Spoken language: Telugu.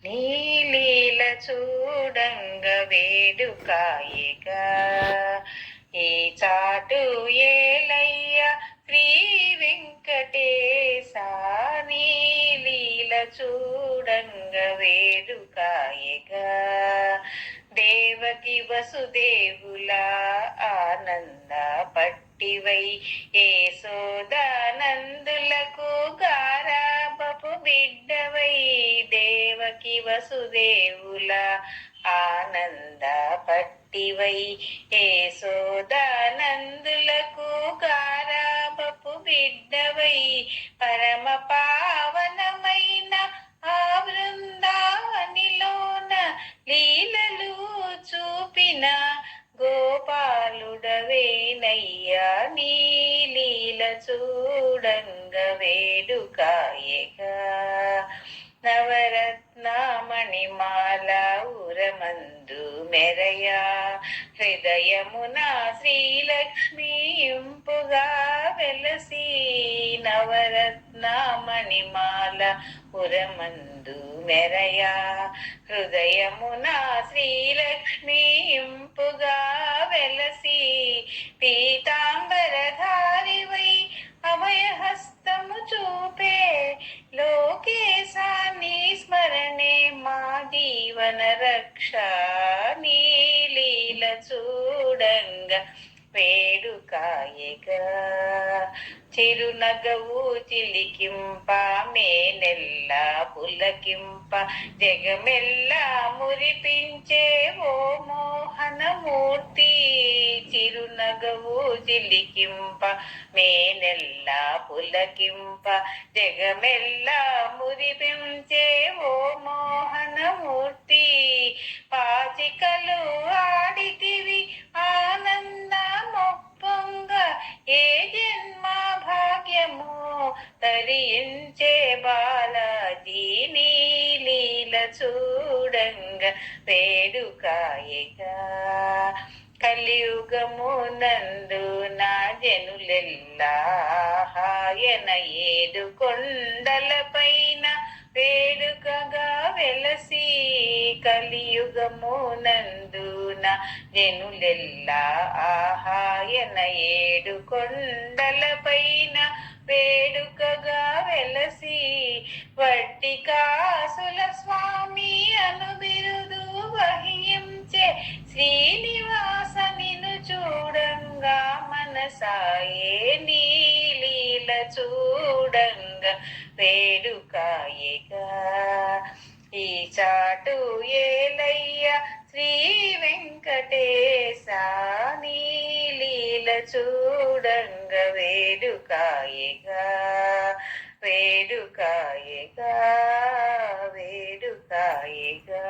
నీలీల చూడంగ వేడుకాయగా ఈ చాటు ఏలయ్య శ్రీ వెంకటేశ నీలీల చూడంగ వేడుకాయగా దేవకి వసుదేవుల ఆనంద పట్టివై యేసోదానందులకు గారాబపు బిడ్డవై దేవకి వసుదేవుల ఆనంద పట్టివై యేసోదానందులకు గారాబపు బిడ్డవై పరమ పావనమైన ఆ బృందావనిలోన లీలలు చూపిన గోపాలుడవేనయ్యా నీ లీల చూడంగ వేడుకాయగా నవరత్నమణిమాల ఉరమందు మెరయా హృదయమున శ్రీలక్ష్మి ఇంపుగా వెలసి నవరత్నమణిమాల ఉరమందు మెరయా హృదయమున శ్రీలక్ష్మి ఇంపుగా వెలసి పీతాంబరధారివై అభయహస్తము చూపే లోకేశాన్ని స్మరణే మా జీవన రక్ష నీలీల చూడంగ వేడుకాయగా చిరునగవు చిలికింప మేనెల్ల పులకింప జగమెల్లా మురిపించే ఓ మోహనమూర్తి చిరునగవు చిలికింప మేనెల్ల పులకింప జగమెల్లా మురిపించే ఓ మోహనమూర్తి పాచికలు ఆడితివి ఆనంద మొప్పొంగ ఏ జన్మ భాగ్యము తరించే బాలాజీ నీలీల చూడంగ వేడుకాయగా కలియుగము నందు నా జనులెల్లా హాయన 7 కొండల పైన వేడుకగా వెలసి కలియుగము నందున జనులెల్లా ఆహాయన 7 కొండల పైన వేడుకగా వెలసి వడ్డి కాసుల స్వామి అను బిరుదు వహించే శ్రీనివాస నిన్ను చూడంగా మనసాయే నీలీల చూడంగ వేడుకాయగా ఈ చాటు ఏలయ్య శ్రీ వెంకటేశ నీలీల చూడంగ వేడుకాయగా వేడుకాయగా వేడుకాయగా